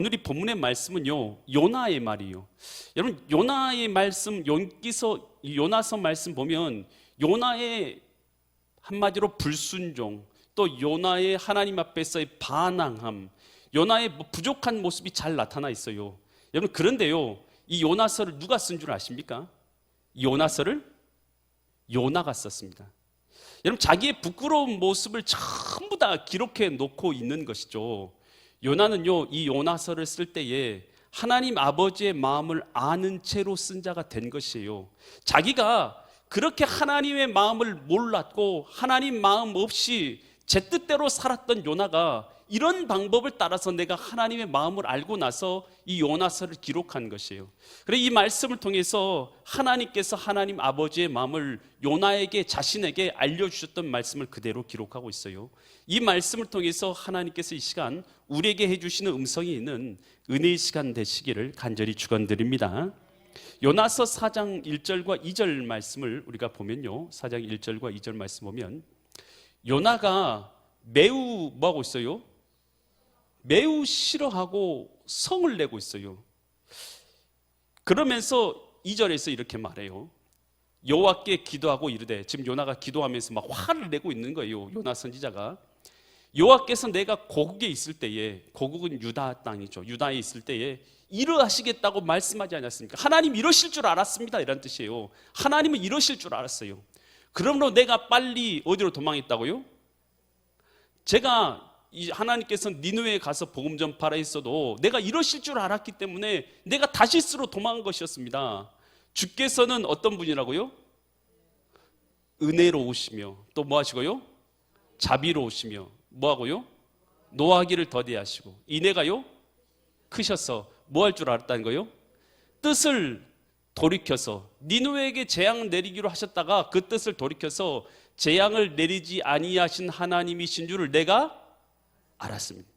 오늘 이 본문의 말씀은요, 요나의 말이에요. 여러분, 요나의 말씀, 요나서 말씀 보면 요나의 한마디로 불순종, 또 요나의 하나님 앞에서의 반항함, 요나의 부족한 모습이 잘 나타나 있어요. 여러분, 그런데요, 이 요나서를 누가 쓴 줄 아십니까? 요나서를 요나가 썼습니다. 여러분, 자기의 부끄러운 모습을 전부 다 기록해 놓고 있는 것이죠. 요나는요, 이 요나서를 쓸 때에 하나님 아버지의 마음을 아는 채로 쓴 자가 된 것이에요. 자기가 그렇게 하나님의 마음을 몰랐고 하나님 마음 없이 제 뜻대로 살았던 요나가 이런 방법을 따라서 내가 하나님의 마음을 알고 나서 이 요나서를 기록한 것이에요. 그래서 이 말씀을 통해서 하나님께서 하나님 아버지의 마음을 요나에게, 자신에게 알려주셨던 말씀을 그대로 기록하고 있어요. 이 말씀을 통해서 하나님께서 이 시간 우리에게 해주시는 음성이 있는 은혜의 시간 되시기를 간절히 축원드립니다. 요나서 4장 1절과 2절 말씀을 우리가 보면요, 4장 1절과 2절 말씀 보면 요나가 매우 뭐하고 있어요? 매우 싫어하고 성을 내고 있어요. 그러면서 2절에서 이렇게 말해요. 여호와께 기도하고 이르되, 지금 요나가 기도하면서 막 화를 내고 있는 거예요. 요나 선지자가 여호와께서 내가 고국에 있을 때에, 고국은 유다 땅이죠, 유다에 있을 때에 이러하시겠다고 말씀하지 않았습니까? 하나님 이러실 줄 알았습니다, 이런 뜻이에요. 하나님은 이러실 줄 알았어요. 그러므로 내가 빨리 어디로 도망했다고요? 제가 하나님께서 니느웨에 가서 복음 전파라 했어도 내가 이러실 줄 알았기 때문에 내가 다시스로 도망한 것이었습니다. 주께서는 어떤 분이라고요? 은혜로우시며 또 뭐 하시고요? 자비로우시며 뭐 하고요? 노하기를 더디하시고 인애가요? 크셔서 뭐 할 줄 알았다는 거예요? 뜻을 돌이켜서 니느웨에게 재앙을 내리기로 하셨다가 그 뜻을 돌이켜서 재앙을 내리지 아니하신 하나님이신 줄을 내가 알았습니다.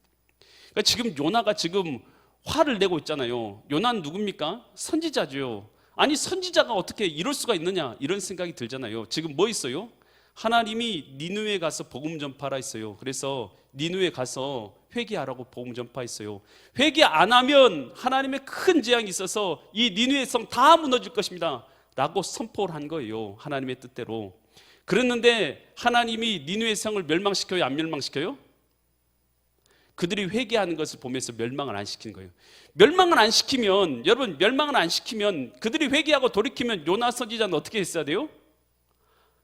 그러니까 지금 요나가 지금 화를 내고 있잖아요. 요나는 누굽니까? 선지자죠. 아니, 선지자가 어떻게 이럴 수가 있느냐, 이런 생각이 들잖아요. 지금 뭐 있어요? 하나님이 니느웨에 가서 복음 전파라 했어요. 그래서 니느웨에 가서 회개하라고 복음 전파했어요. 회개 안 하면 하나님의 큰 재앙이 있어서 이 니느웨 성 다 무너질 것입니다 라고 선포를 한 거예요, 하나님의 뜻대로. 그랬는데 하나님이 니느웨 성을 멸망시켜요, 안 멸망시켜요? 그들이 회개하는 것을 보면서 멸망을 안 시킨 거예요. 멸망을 안 시키면, 여러분, 멸망을 안 시키면, 그들이 회개하고 돌이키면 요나 선지자는 어떻게 했어야 돼요?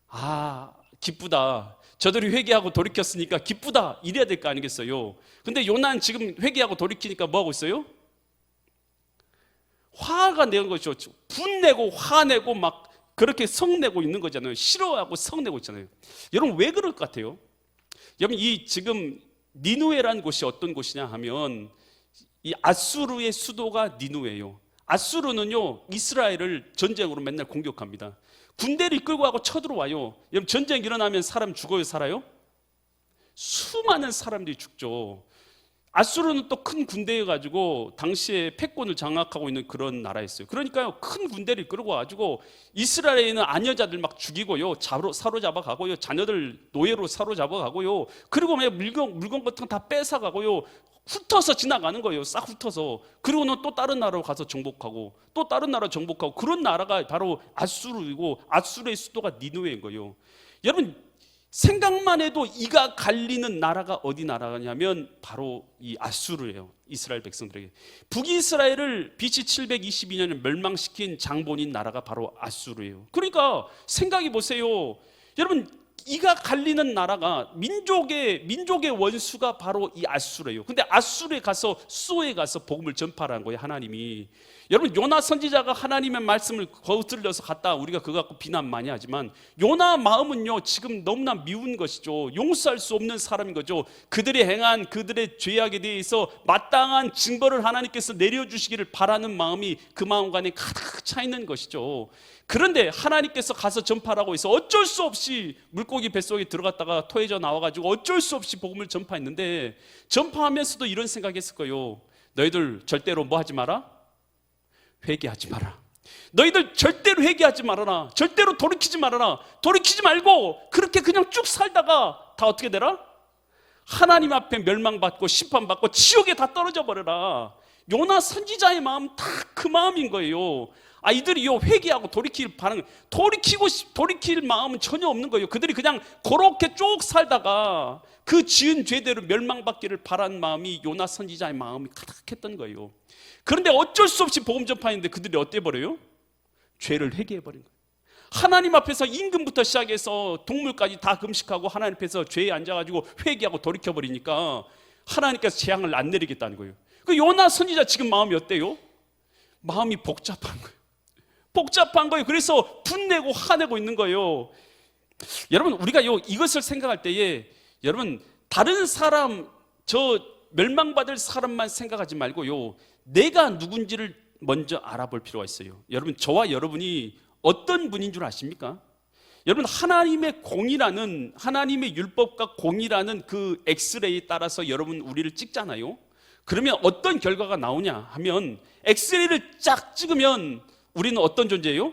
아, 기쁘다, 저들이 회개하고 돌이켰으니까 기쁘다, 이래야 될 거 아니겠어요? 근데 요나는 지금 회개하고 돌이키니까 뭐 하고 있어요? 화가 내는 거죠. 분내고 화내고 막 그렇게 성내고 있는 거잖아요. 싫어하고 성내고 있잖아요. 여러분, 왜 그럴 것 같아요? 여러분, 이 지금 니느웨라는 곳이 어떤 곳이냐 하면 이 아수르의 수도가 니느웨예요. 아수르는요, 이스라엘을 전쟁으로 맨날 공격합니다. 군대를 이끌고 가고 쳐들어와요. 여러분, 전쟁 일어나면 사람 죽어요, 살아요? 수많은 사람들이 죽죠. 아수르는 또 큰 군대여가지고 당시에 패권을 장악하고 있는 그런 나라였어요. 그러니까요, 큰 군대를 이끌고 와가지고 이스라엘에 있는 아녀자들 막 죽이고요, 사로잡아 가고요, 자녀들 노예로 사로잡아 가고요, 그리고 물건 같은 거 다 뺏어 가고요, 훑어서 지나가는 거예요. 싹 훑어서. 그리고는 또 다른 나라로 가서 정복하고 또 다른 나라 정복하고, 그런 나라가 바로 아수르이고 아수르의 수도가 니느웨인 거예요. 여러분, 생각만 해도 이가 갈리는 나라가 어디 나라냐면 바로 이 아수르예요. 이스라엘 백성들에게 북이스라엘을 BC 722년에 멸망시킨 장본인 나라가 바로 아수르예요. 그러니까 생각해 보세요. 여러분, 이가 갈리는 나라가 민족의 원수가 바로 이 아수르예요. 근데 아수르에 가서, 수호에 가서 복음을 전파하는 거예요, 하나님이. 여러분, 요나 선지자가 하나님의 말씀을 거슬려서 갔다, 우리가 그거 갖고 비난 많이 하지만 요나 마음은요, 지금 너무나 미운 것이죠. 용서할 수 없는 사람인 거죠. 그들이 행한 그들의 죄악에 대해서 마땅한 징벌을 하나님께서 내려주시기를 바라는 마음이 그 마음 안에 가득 차 있는 것이죠. 그런데 하나님께서 가서 전파라고 해서 어쩔 수 없이 물고기 뱃속에 들어갔다가 토해져 나와가지고 어쩔 수 없이 복음을 전파했는데, 전파하면서도 이런 생각했을 거예요. 너희들 절대로 뭐 하지 마라? 회개하지 마라. 너희들 절대로 회개하지 말아라. 절대로 돌이키지 말아라. 돌이키지 말고 그렇게 그냥 쭉 살다가 다 어떻게 되라? 하나님 앞에 멸망받고 심판받고 지옥에 다 떨어져 버려라. 요나 선지자의 마음 다 그 마음인 거예요. 이들이요 회개하고 돌이킬 마음은 전혀 없는 거예요. 그들이 그냥 그렇게 쭉 살다가 그 지은 죄대로 멸망받기를 바란 마음이 요나 선지자의 마음이 가득했던 거예요. 그런데 어쩔 수 없이 복음 전파했는데 그들이 어때 버려요? 죄를 회개해 버린 거예요. 하나님 앞에서 임금부터 시작해서 동물까지 다 금식하고 하나님 앞에서 죄에 앉아가지고 회개하고 돌이켜 버리니까 하나님께서 재앙을 안 내리겠다는 거예요. 그 요나 선지자 지금 마음이 어때요? 마음이 복잡한 거예요. 복잡한 거예요. 그래서 분내고 화내고 있는 거예요. 여러분, 우리가 이것을 생각할 때에 여러분, 다른 사람, 저 멸망받을 사람만 생각하지 말고요, 내가 누군지를 먼저 알아볼 필요가 있어요. 여러분, 저와 여러분이 어떤 분인 줄 아십니까? 여러분, 하나님의 공이라는, 하나님의 율법과 공이라는 그 엑스레이에 따라서 여러분 우리를 찍잖아요. 그러면 어떤 결과가 나오냐 하면, 엑스레이를 쫙 찍으면 우리는 어떤 존재예요?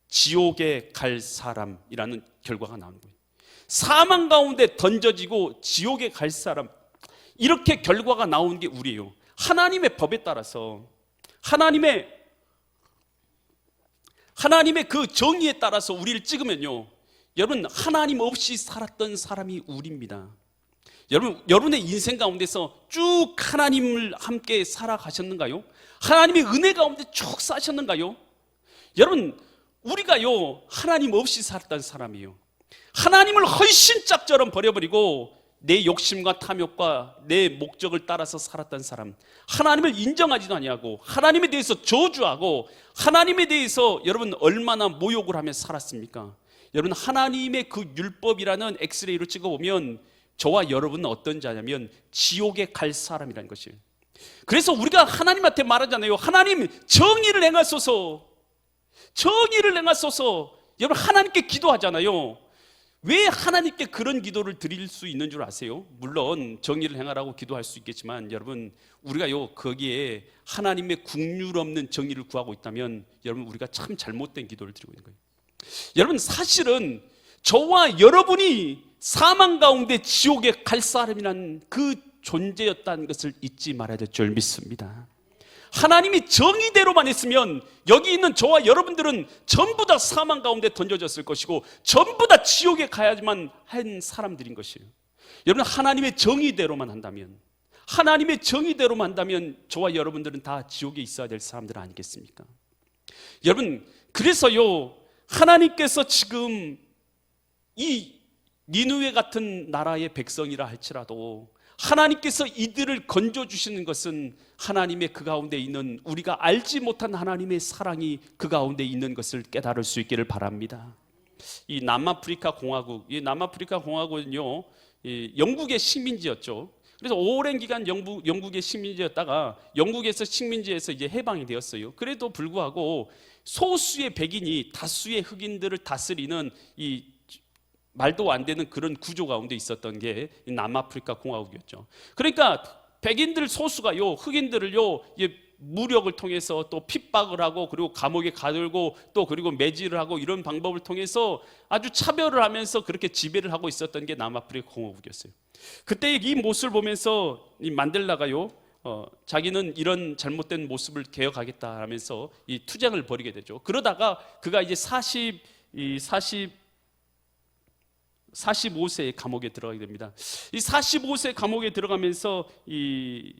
지옥에 갈 사람이라는 결과가 나오는 거예요. 사망 가운데 던져지고 지옥에 갈 사람, 이렇게 결과가 나오는 게 우리예요. 하나님의 법에 따라서, 하나님의 그 정의에 따라서 우리를 찍으면요, 여러분, 하나님 없이 살았던 사람이 우리입니다. 여러분의 인생 가운데서 쭉 하나님을 함께 살아가셨는가요? 하나님의 은혜 가운데 쭉 사셨는가요? 여러분, 우리가요, 하나님 없이 살았던 사람이에요. 하나님을 헌신짝처럼 버려버리고 내 욕심과 탐욕과 내 목적을 따라서 살았던 사람, 하나님을 인정하지도 아니하고 하나님에 대해서 저주하고 하나님에 대해서 여러분 얼마나 모욕을 하며 살았습니까? 여러분, 하나님의 그 율법이라는 엑스레이로 찍어보면 저와 여러분은 어떤 자냐면 지옥에 갈 사람이라는 것이에요. 그래서 우리가 하나님한테 말하잖아요. 하나님, 정의를 행하소서. 정의를 행하소서. 여러분, 하나님께 기도하잖아요. 왜 하나님께 그런 기도를 드릴 수 있는 줄 아세요? 물론 정의를 행하라고 기도할 수 있겠지만, 여러분, 우리가요 거기에 하나님의 국률 없는 정의를 구하고 있다면 여러분, 우리가 참 잘못된 기도를 드리고 있는 거예요. 여러분, 사실은 저와 여러분이 사망 가운데 지옥에 갈 사람이라는 그 존재였다는 것을 잊지 말아야 될 줄 믿습니다. 하나님이 정의대로만 했으면 여기 있는 저와 여러분들은 전부 다 사망 가운데 던져졌을 것이고 전부 다 지옥에 가야지만 한 사람들인 것이에요. 여러분, 하나님의 정의대로만 한다면, 하나님의 정의대로만 한다면 저와 여러분들은 다 지옥에 있어야 될 사람들 아니겠습니까? 여러분, 그래서요, 하나님께서 지금 이 니느웨 같은 나라의 백성이라 할지라도 하나님께서 이들을 건져주시는 것은 하나님의 그 가운데 있는, 우리가 알지 못한 하나님의 사랑이 그 가운데 있는 것을 깨달을 수 있기를 바랍니다. 이 남아프리카 공화국은요, 영국의 식민지였죠. 그래서 오랜 기간 영국의 식민지였다가 영국에서 식민지에서 이제 해방이 되었어요. 그래도 불구하고 소수의 백인이 다수의 흑인들을 다스리는 이 말도 안 되는 그런 구조 가운데 있었던 게 남아프리카 공화국이었죠. 그러니까 백인들 소수가요, 흑인들을요, 무력을 통해서 또 핍박을 하고, 그리고 감옥에 가두고, 또 그리고 매질을 하고, 이런 방법을 통해서 아주 차별을 하면서 그렇게 지배를 하고 있었던 게 남아프리카 공화국이었어요. 그때 이 모습을 보면서 이 만델라가요, 자기는 이런 잘못된 모습을 개혁하겠다 하면서 이 투쟁을 벌이게 되죠. 그러다가 그가 이제 45세의 감옥에 들어가게 됩니다. 이 45세 감옥에 들어가면서 이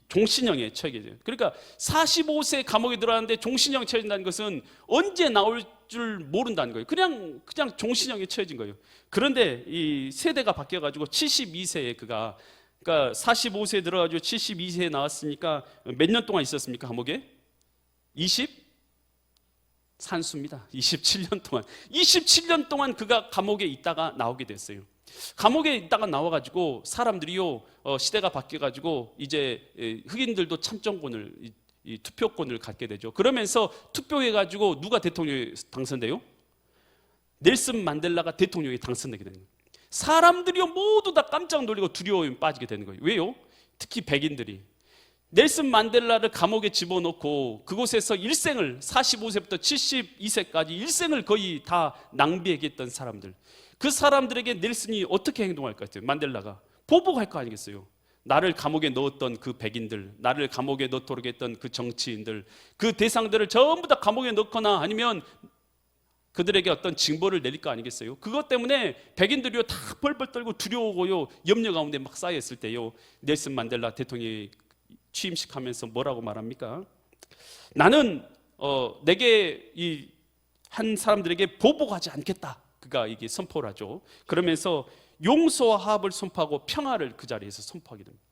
종신형에 처하게 돼요. 그러니까 45세 감옥에 들어가는데 종신형에 처해진다는 것은 언제 나올 줄 모른다는 거예요. 그냥 종신형에 처해진 거예요. 그런데 이 세대가 바뀌어가지고 72세에 그러니까 45세에 들어가지고 72세에 나왔으니까 몇 년 동안 있었습니까? 감옥에? 산수입니다. 27년 동안 그가 감옥에 있다가 나오게 됐어요. 감옥에 있다가 나와가지고 사람들이요, 시대가 바뀌어가지고 이제 흑인들도 참정권을, 이 투표권을 갖게 되죠. 그러면서 투표해가지고 누가 대통령에 당선돼요? 넬슨 만델라가 대통령에 당선되게 되는 거예요. 사람들이요 모두 다 깜짝 놀리고 두려움에 빠지게 되는 거예요. 왜요? 특히 백인들이 넬슨 만델라를 감옥에 집어넣고 그곳에서 일생을, 45세부터 72세까지 일생을 거의 다 낭비했던 사람들, 그 사람들에게 넬슨이 어떻게 행동할 것 같아요? 만델라가 보복할 거 아니겠어요? 나를 감옥에 넣었던 그 백인들, 나를 감옥에 넣도록 했던 그 정치인들, 그 대상들을 전부 다 감옥에 넣거나 아니면 그들에게 어떤 징벌을 내릴 거 아니겠어요? 그것 때문에 백인들이요 다 벌벌 떨고 두려워고요 염려 가운데 막 쌓여있을 때요, 넬슨 만델라 대통령이 취임식 하면서 뭐라고 말합니까? 나는 내게 이 한 사람들에게 보복하지 않겠다, 그가 이게 선포를 하죠. 그러면서 용서와 화합을 선포하고 평화를 그 자리에서 선포하게 됩니다.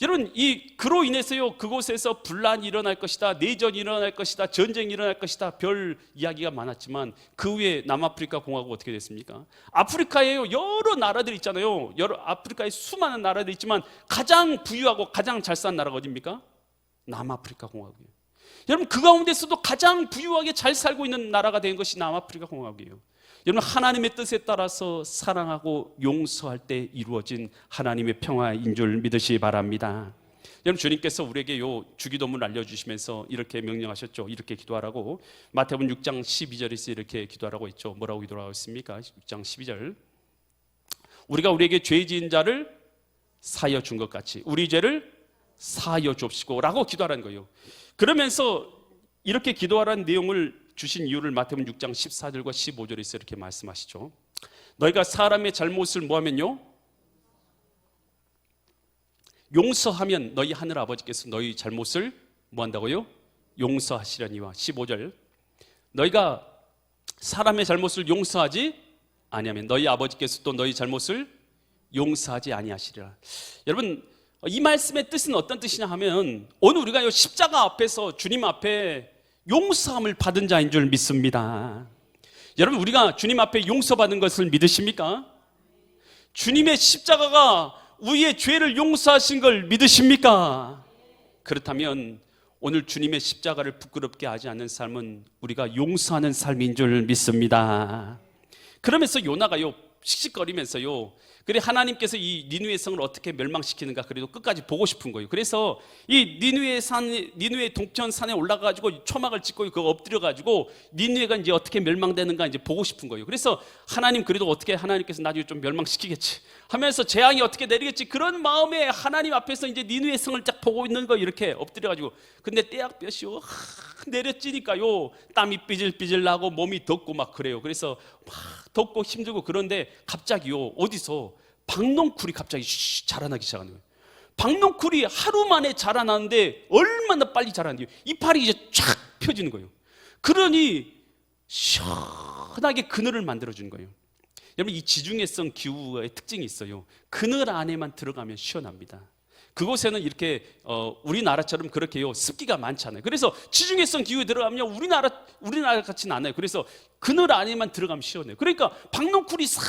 여러분, 그로 인해서요 그곳에서 분란이 일어날 것이다, 내전이 일어날 것이다, 전쟁이 일어날 것이다, 별 이야기가 많았지만 그 후에 남아프리카 공화국 어떻게 됐습니까? 아프리카에요 여러 나라들이 있잖아요. 아프리카에 수많은 나라들이 있지만 가장 부유하고 가장 잘 산 나라가 어디입니까? 남아프리카 공화국이에요. 여러분, 그 가운데서도 가장 부유하게 잘 살고 있는 나라가 된 것이 남아프리카 공화국이에요. 여러분, 하나님의 뜻에 따라서 사랑하고 용서할 때 이루어진 하나님의 평화인 줄 믿으시기 바랍니다. 여러분, 주님께서 우리에게 요 주기도문을 알려주시면서 이렇게 명령하셨죠. 이렇게 기도하라고. 마태복음 6장 12절에서 이렇게 기도하라고 했죠. 뭐라고 기도하고 있습니까? 6장 12절. 우리가 우리에게 죄 지은 자를 사하여 준 것 같이 우리 죄를 사하여 줍시고 라고 기도하라는 거예요. 그러면서 이렇게 기도하라는 내용을 주신 이유를 마태복음 6장 14절과 15절에서 이렇게 말씀하시죠. 너희가 사람의 잘못을 뭐하면요? 용서하면 너희 하늘 아버지께서 너희 잘못을 뭐한다고요? 용서하시려니와. 15절. 너희가 사람의 잘못을 용서하지 아니하면 너희 아버지께서 또 너희 잘못을 용서하지 아니하시리라. 여러분, 이 말씀의 뜻은 어떤 뜻이냐 하면 오늘 우리가 십자가 앞에서 주님 앞에 용서함을 받은 자인 줄 믿습니다. 여러분, 우리가 주님 앞에 용서받은 것을 믿으십니까? 주님의 십자가가 우리의 죄를 용서하신 걸 믿으십니까? 그렇다면 오늘 주님의 십자가를 부끄럽게 하지 않는 삶은 우리가 용서하는 삶인 줄 믿습니다. 그러면서 요나가요 씩씩거리면서요, 그래 하나님께서 이 니느웨 성을 어떻게 멸망시키는가 그래도 끝까지 보고 싶은 거예요. 그래서 이 니느웨 동편 산에 올라가가지고 초막을 짓고 그거 엎드려가지고 니느웨가 이제 어떻게 멸망되는가 이제 보고 싶은 거예요. 그래서 하나님 그래도 어떻게 하나님께서 나중에 좀 멸망시키겠지 하면서 재앙이 어떻게 내리겠지 그런 마음에 하나님 앞에서 이제 니느웨 성을 딱 보고 있는 거 이렇게 엎드려가지고. 근데 떼약볕이요 내려찌니까요 땀이 삐질삐질 나고 몸이 덥고 막 그래요. 그래서 막 덥고 힘들고. 그런데 갑자기요 어디서 박농쿨이 갑자기 자라나기 시작하는 거예요. 박농쿨이 하루 만에 자라나는데 얼마나 빨리 자라는데요, 이파리 이제 쫙 펴지는 거예요. 그러니 시원하게 그늘을 만들어주는 거예요. 여러분, 이 지중해성 기후의 특징이 있어요. 그늘 안에만 들어가면 시원합니다. 그곳에는 이렇게 우리나라처럼 그렇게요 습기가 많지 않아요. 그래서 지중해성 기후에 들어가면 우리나라 같지는 않아요. 그래서 그늘 안에만 들어가면 시원해요. 그러니까 박농쿨이 싹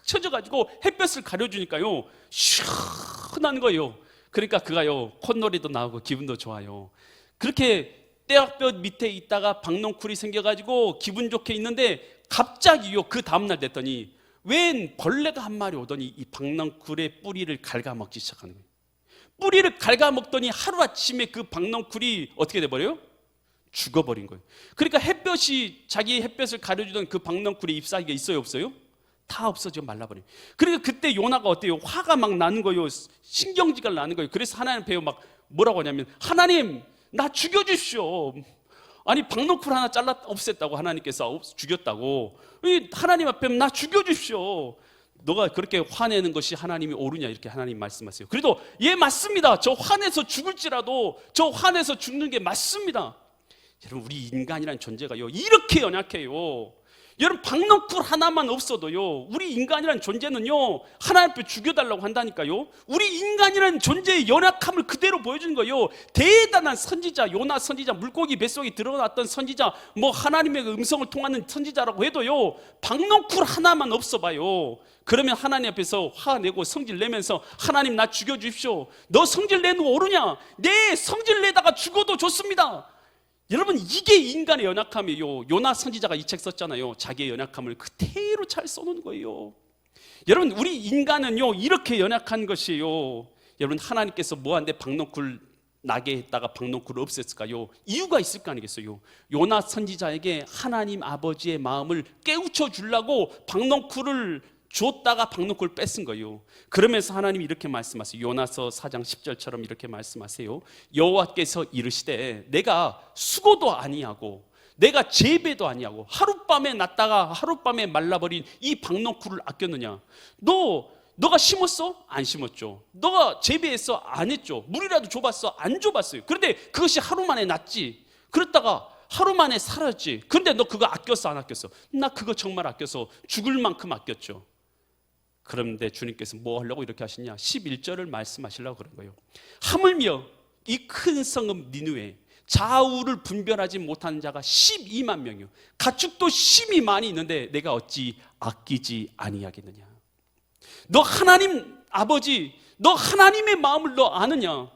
쳐져가지고 햇볕을 가려주니까요 시원한 거예요. 그러니까 그가요 콧노래도 나오고 기분도 좋아요. 그렇게 떼약볕 밑에 있다가 박농쿨이 생겨가지고 기분 좋게 있는데 갑자기요 그 다음날 됐더니 웬 벌레가 한 마리 오더니 이 박농쿨의 뿌리를 갉아먹기 시작하는 거예요. 뿌리를 갉아먹더니 하루아침에 그 박농쿨이 어떻게 돼버려요? 죽어버린 거예요. 그러니까 햇볕이 자기 햇볕을 가려주던 그 박농쿨의 잎사귀가 있어요 없어요? 다 없어져 말라버려요. 그러니까 그때 요나가 어때요? 화가 막 나는 거예요. 신경질가 나는 거예요. 그래서 하나님 앞에 막 뭐라고 하냐면 하나님 나 죽여주십시오. 아니 박농쿨 하나 잘라 없앴다고 하나님께서 죽였다고. 하나님 앞에 나 죽여주십시오. 너가 그렇게 화내는 것이 하나님이 옳으냐 이렇게 하나님 말씀하세요. 그래도 예 맞습니다. 저 화내서 죽을지라도 저 화내서 죽는 게 맞습니다. 여러분, 우리 인간이라는 존재가요 이렇게 연약해요. 여러분, 박농쿨 하나만 없어도요 우리 인간이라는 존재는요 하나님 앞에 죽여달라고 한다니까요. 우리 인간이라는 존재의 연약함을 그대로 보여주는 거예요. 대단한 선지자 요나 선지자, 물고기 뱃속에 들어갔던 선지자, 뭐 하나님의 음성을 통하는 선지자라고 해도요 박농쿨 하나만 없어봐요. 그러면 하나님 앞에서 화내고 성질 내면서 하나님 나 죽여주십시오. 너 성질 내는 거 옳으냐? 네, 성질 내다가 죽어도 좋습니다. 여러분, 이게 인간의 연약함이에요. 요나 선지자가 이 책 썼잖아요. 자기의 연약함을 그대로 잘 써놓은 거예요. 여러분, 우리 인간은요 이렇게 연약한 것이에요. 여러분, 하나님께서 뭐한데 박농쿨 나게 했다가 박농쿨을 없앴을까요? 이유가 있을 거 아니겠어요? 요나 선지자에게 하나님 아버지의 마음을 깨우쳐 주려고 박농쿨을 줬다가 박노크를 뺏은 거예요. 그러면서 하나님이 이렇게 말씀하세요. 요나서 4장 10절처럼 이렇게 말씀하세요. 여호와께서 이르시되 내가 수고도 아니하고 내가 재배도 아니하고 하룻밤에 났다가 하룻밤에 말라버린 이 박노크를 아꼈느냐? 너가 심었어? 안 심었죠. 너가 재배했어? 안 했죠. 물이라도 줘봤어? 안 줘봤어요. 그런데 그것이 하루 만에 났지. 그랬다가 하루 만에 사라졌지. 그런데 너 그거 아꼈어? 안 아꼈어? 나 그거 정말 아껴서 죽을 만큼 아꼈죠. 그런데 주님께서 뭐 하려고 이렇게 하시냐? 11절을 말씀하시려고 그런 거예요. 하물며 이 큰 성읍 니느웨 좌우를 분별하지 못하는 자가 12만 명이요 가축도 심히 많이 있는데 내가 어찌 아끼지 아니하겠느냐? 너 하나님 아버지, 너 하나님의 마음을 너 아느냐?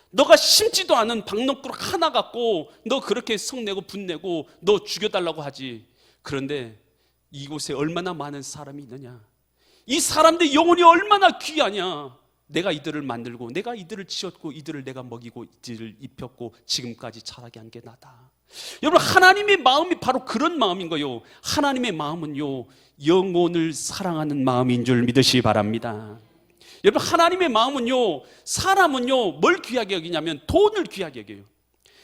너가 심지도 않은 박노크를 하나 갖고 너 그렇게 성내고 분내고 너 죽여달라고 하지. 그런데 이곳에 얼마나 많은 사람이 있느냐? 이 사람들 영혼이 얼마나 귀하냐? 내가 이들을 만들고 내가 이들을 지었고 이들을 내가 먹이고 이들을 입혔고 지금까지 자라게 한 게 나다. 여러분, 하나님의 마음이 바로 그런 마음인 거요. 하나님의 마음은요, 영혼을 사랑하는 마음인 줄 믿으시기 바랍니다. 여러분, 하나님의 마음은요, 사람은요 뭘 귀하게 여기냐면 돈을 귀하게 여겨요.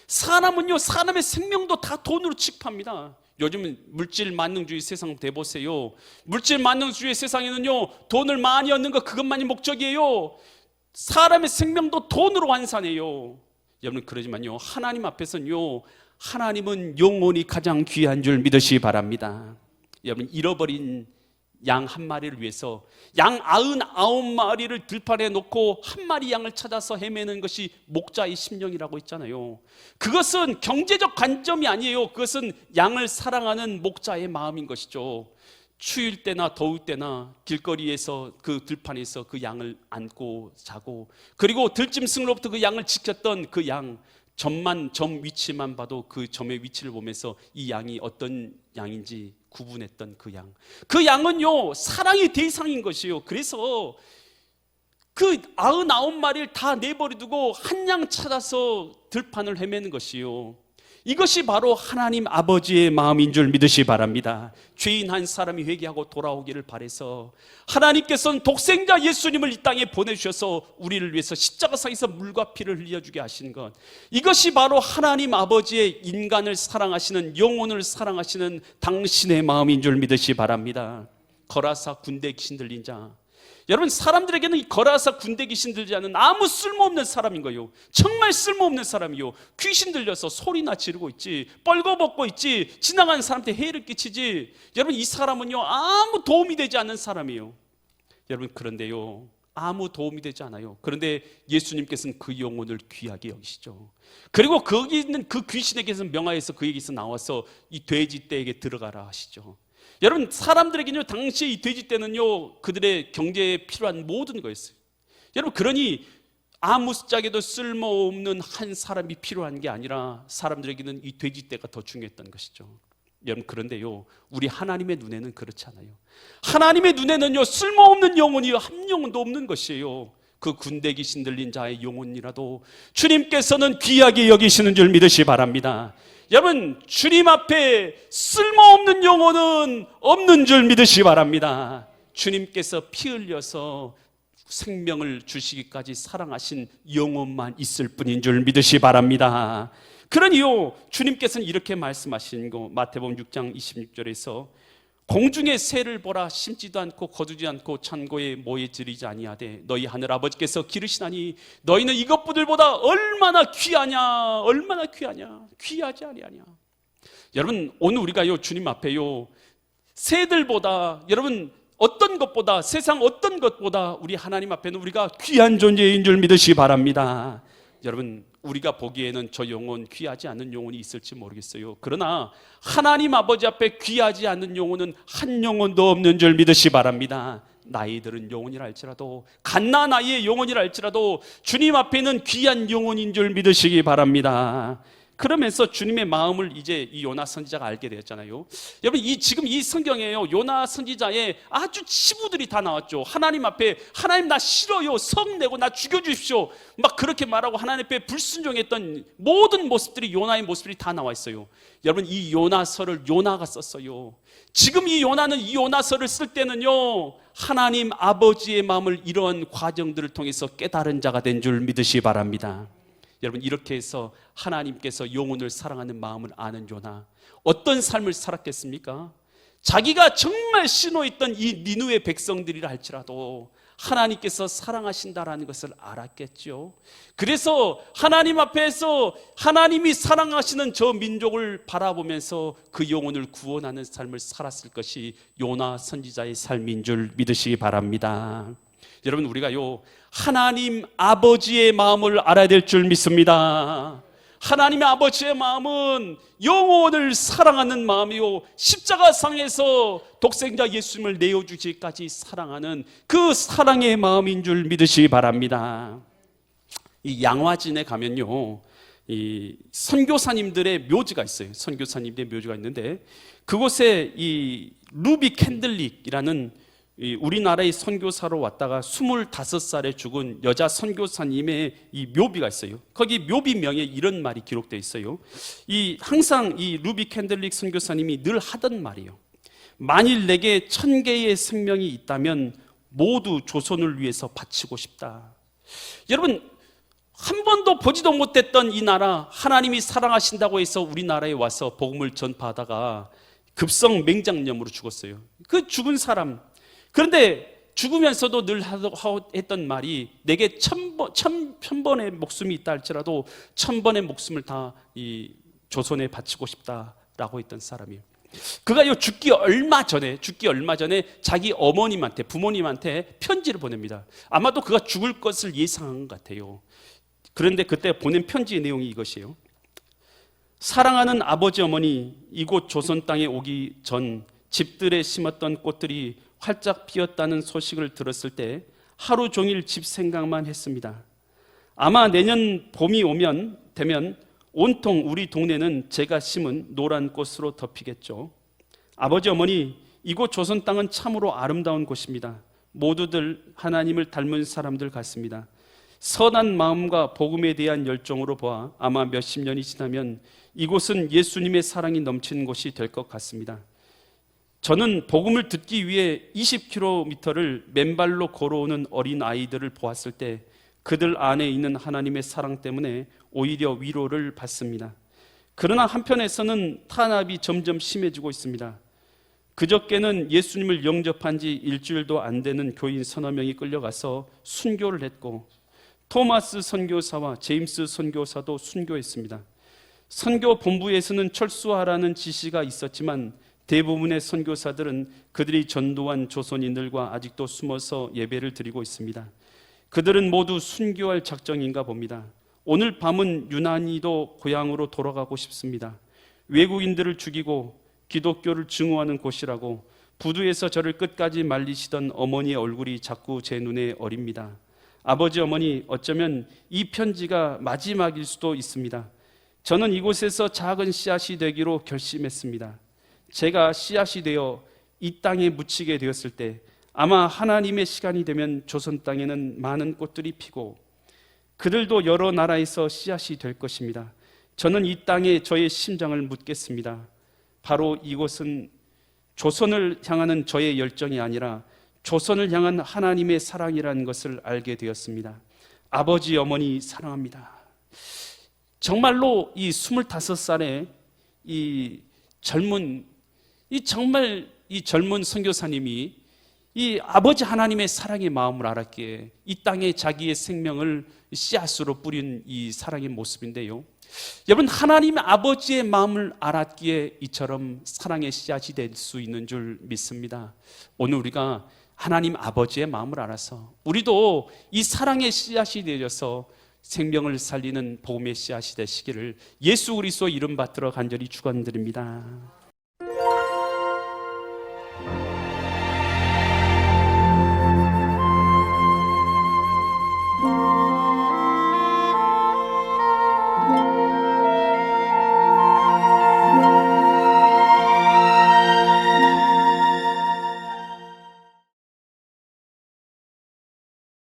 사람은요, 사람의 생명도 다 돈으로 취급합니다. 요즘은 물질 만능주의 세상 대보세요. 물질 만능주의 세상에는요, 돈을 많이 얻는 것 그것만이 목적이에요. 사람의 생명도 돈으로 환산해요. 여러분, 그러지만요, 하나님 앞에서는요, 하나님은 영혼이 가장 귀한 줄 믿으시기 바랍니다. 여러분, 잃어버린 양 한 마리를 위해서 양 99마리를 들판에 놓고 한 마리 양을 찾아서 헤매는 것이 목자의 심령이라고 했잖아요. 그것은 경제적 관점이 아니에요. 그것은 양을 사랑하는 목자의 마음인 것이죠. 추울 때나 더울 때나 길거리에서 그 들판에서 그 양을 안고 자고, 그리고 들짐승으로부터 그 양을 지켰던 그 양, 점 위치만 봐도 그 점의 위치를 보면서 이 양이 어떤 양인지 구분했던 그 양. 그 양은요, 사랑의 대상인 것이에요. 그래서 그 99마리를 다 내버려두고 한 양 찾아서 들판을 헤매는 것이요, 이것이 바로 하나님 아버지의 마음인 줄 믿으시기 바랍니다. 죄인 한 사람이 회개하고 돌아오기를 바라서 하나님께서는 독생자 예수님을 이 땅에 보내주셔서 우리를 위해서 십자가상에서 물과 피를 흘려주게 하신 것, 이것이 바로 하나님 아버지의 인간을 사랑하시는, 영혼을 사랑하시는 당신의 마음인 줄 믿으시기 바랍니다. 거라사 군대 귀신 들린 자, 여러분, 사람들에게는 이 거라사 군대 귀신 들지 않은 아무 쓸모없는 사람인 거예요. 정말 쓸모없는 사람이요. 귀신 들려서 소리나 지르고 있지, 뻘거벗고 있지, 지나가는 사람한테 해를 끼치지. 여러분, 이 사람은요, 아무 도움이 되지 않는 사람이에요. 여러분, 그런데요, 아무 도움이 되지 않아요. 그런데 예수님께서는 그 영혼을 귀하게 여기시죠. 그리고 거기 있는 그 귀신에게서 명하여서 그에게서 나와서 이 돼지떼에게 들어가라 하시죠. 여러분, 사람들에게는요, 당시에 이 돼지떼는요, 그들의 경제에 필요한 모든 거였어요. 여러분, 그러니 아무짝에도 쓸모없는 한 사람이 필요한 게 아니라 사람들에게는 이 돼지떼가 더 중요했던 것이죠. 여러분, 그런데요, 우리 하나님의 눈에는 그렇지 않아요. 하나님의 눈에는요, 쓸모없는 영혼이 한 영혼도 없는 것이에요. 그 군대 귀신 들린 자의 영혼이라도 주님께서는 귀하게 여기시는 줄 믿으시기 바랍니다. 여러분, 주님 앞에 쓸모없는 영혼은 없는 줄 믿으시기 바랍니다. 주님께서 피 흘려서 생명을 주시기까지 사랑하신 영혼만 있을 뿐인 줄 믿으시기 바랍니다. 그러니요, 주님께서는 이렇게 말씀하신 거, 마태복음 6장 26절에서 공중의 새를 보라, 심지도 않고 거두지 않고 창고에 모여들이지 아니하되 너희 하늘 아버지께서 기르시나니 너희는 이것들보다 얼마나 귀하냐, 얼마나 귀하냐, 귀하지 아니하냐. 여러분, 오늘 우리가요, 주님 앞에요, 새들보다, 여러분, 어떤 것보다, 세상 어떤 것보다 우리 하나님 앞에는 우리가 귀한 존재인 줄 믿으시기 바랍니다. 여러분, 우리가 보기에는 저 영혼, 귀하지 않은 영혼이 있을지 모르겠어요. 그러나 하나님 아버지 앞에 귀하지 않은 영혼은 한 영혼도 없는 줄 믿으시기 바랍니다. 나이 들은 영혼이라 할지라도, 갓난 아이의 영혼이라 할지라도 주님 앞에는 귀한 영혼인 줄 믿으시기 바랍니다. 그러면서 주님의 마음을 이제 이 요나 선지자가 알게 되었잖아요. 여러분, 지금 이 성경에요, 요나 선지자의 아주 치부들이 다 나왔죠. 하나님 앞에, 하나님 나 싫어요, 성내고 나 죽여주십시오, 막 그렇게 말하고 하나님 앞에 불순종했던 모든 모습들이, 요나의 모습들이 다 나와 있어요. 여러분, 이 요나서를 요나가 썼어요. 지금 이 요나는 이 요나서를 쓸 때는요, 하나님 아버지의 마음을 이러한 과정들을 통해서 깨달은 자가 된 줄 믿으시기 바랍니다. 여러분, 이렇게 해서 하나님께서 영혼을 사랑하는 마음을 아는 요나, 어떤 삶을 살았겠습니까? 자기가 정말 신호했던 이 니느웨 백성들이라 할지라도 하나님께서 사랑하신다라는 것을 알았겠죠. 그래서 하나님 앞에서 하나님이 사랑하시는 저 민족을 바라보면서 그 영혼을 구원하는 삶을 살았을 것이 요나 선지자의 삶인 줄 믿으시기 바랍니다. 여러분, 우리가요, 하나님 아버지의 마음을 알아야 될 줄 믿습니다. 하나님의 아버지의 마음은 영혼을 사랑하는 마음이요, 십자가상에서 독생자 예수님을 내어주기까지 사랑하는 그 사랑의 마음인 줄 믿으시기 바랍니다. 이 양화진에 가면요, 이 선교사님들의 묘지가 있어요. 선교사님들의 묘지가 있는데, 그곳에 이 루비 캔들릭이라는 우리나라의 선교사로 왔다가 25살에 죽은 여자 선교사님의 이 묘비가 있어요. 거기 묘비명에 이런 말이 기록되어 있어요. 항상 이 루비 캔들릭 선교사님이 늘 하던 말이에요. 만일 내게 1000개의 생명이 있다면 모두 조선을 위해서 바치고 싶다. 여러분, 한 번도 보지도 못했던 이 나라, 하나님이 사랑하신다고 해서 우리나라에 와서 복음을 전파하다가 급성 맹장염으로 죽었어요. 그 죽은 사람, 그런데 죽으면서도 늘 했던 말이, 내게 1000번의 목숨이 있다 할지라도 1000번의 목숨을 다 이 조선에 바치고 싶다라고 했던 사람이에요. 그가 죽기 얼마 전에 자기 어머님한테, 부모님한테 편지를 보냅니다. 아마도 그가 죽을 것을 예상한 것 같아요. 그런데 그때 보낸 편지의 내용이 이것이에요. 사랑하는 아버지 어머니, 이곳 조선 땅에 오기 전 집들에 심었던 꽃들이 활짝 피었다는 소식을 들었을 때 하루 종일 집 생각만 했습니다. 아마 내년 봄이 되면 온통 우리 동네는 제가 심은 노란 꽃으로 덮이겠죠. 아버지 어머니, 이곳 조선 땅은 참으로 아름다운 곳입니다. 모두들 하나님을 닮은 사람들 같습니다. 선한 마음과 복음에 대한 열정으로 보아 아마 몇십 년이 지나면 이곳은 예수님의 사랑이 넘치는 곳이 될 것 같습니다. 저는 복음을 듣기 위해 20km를 맨발로 걸어오는 어린 아이들을 보았을 때 그들 안에 있는 하나님의 사랑 때문에 오히려 위로를 받습니다. 그러나 한편에서는 탄압이 점점 심해지고 있습니다. 그저께는 예수님을 영접한 지 일주일도 안 되는 교인 서너 명이 끌려가서 순교를 했고, 토마스 선교사와 제임스 선교사도 순교했습니다. 선교 본부에서는 철수하라는 지시가 있었지만 대부분의 선교사들은 그들이 전도한 조선인들과 아직도 숨어서 예배를 드리고 있습니다. 그들은 모두 순교할 작정인가 봅니다. 오늘 밤은 유난히도 고향으로 돌아가고 싶습니다. 외국인들을 죽이고 기독교를 증오하는 곳이라고 부두에서 저를 끝까지 말리시던 어머니의 얼굴이 자꾸 제 눈에 어립니다. 아버지 어머니, 어쩌면 이 편지가 마지막일 수도 있습니다. 저는 이곳에서 작은 씨앗이 되기로 결심했습니다. 제가 씨앗이 되어 이 땅에 묻히게 되었을 때 아마 하나님의 시간이 되면 조선 땅에는 많은 꽃들이 피고 그들도 여러 나라에서 씨앗이 될 것입니다. 저는 이 땅에 저의 심장을 묻겠습니다. 바로 이곳은 조선을 향하는 저의 열정이 아니라 조선을 향한 하나님의 사랑이라는 것을 알게 되었습니다. 아버지, 어머니 사랑합니다. 정말로 이 25살의 정말 이 젊은 선교사님이 이 아버지 하나님의 사랑의 마음을 알았기에 이 땅에 자기의 생명을 씨앗으로 뿌린 이 사랑의 모습인데요. 여러분, 하나님 아버지의 마음을 알았기에 이처럼 사랑의 씨앗이 될 수 있는 줄 믿습니다. 오늘 우리가 하나님 아버지의 마음을 알아서 우리도 이 사랑의 씨앗이 되어서 생명을 살리는 복음의 씨앗이 되시기를 예수 그리스도 이름 받들어 간절히 축원드립니다.